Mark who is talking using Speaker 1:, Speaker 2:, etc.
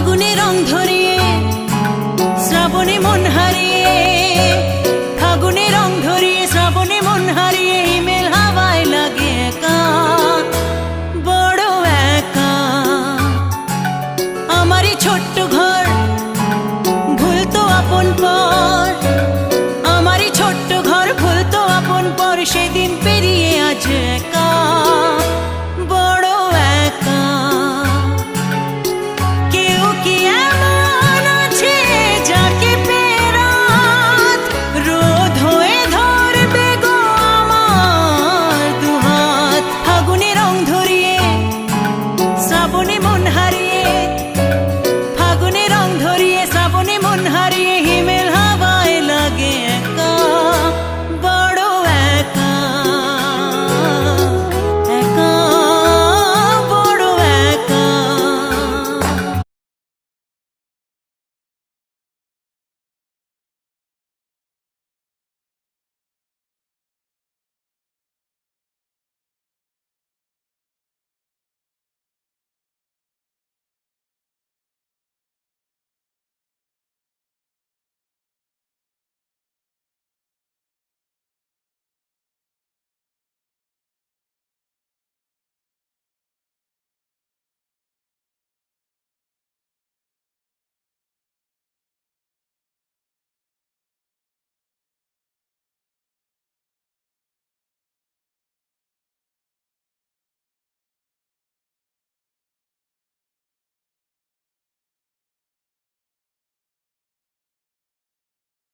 Speaker 1: ফাগুনে রং ধরিয়ে শ্রাবণে মন হারিয়ে, ফাগুনে রং ধরিয়ে শ্রাবণে মন হারিয়ে, হিমেল হাওয়ায় লাগে একা, বড় একা। আমারই ছোট্ট ঘর ভুলতো আপন পর, আমারই ছোট্ট ঘর ভুলতো আপন পর, সেদিন পেরিয়ে আজ একা।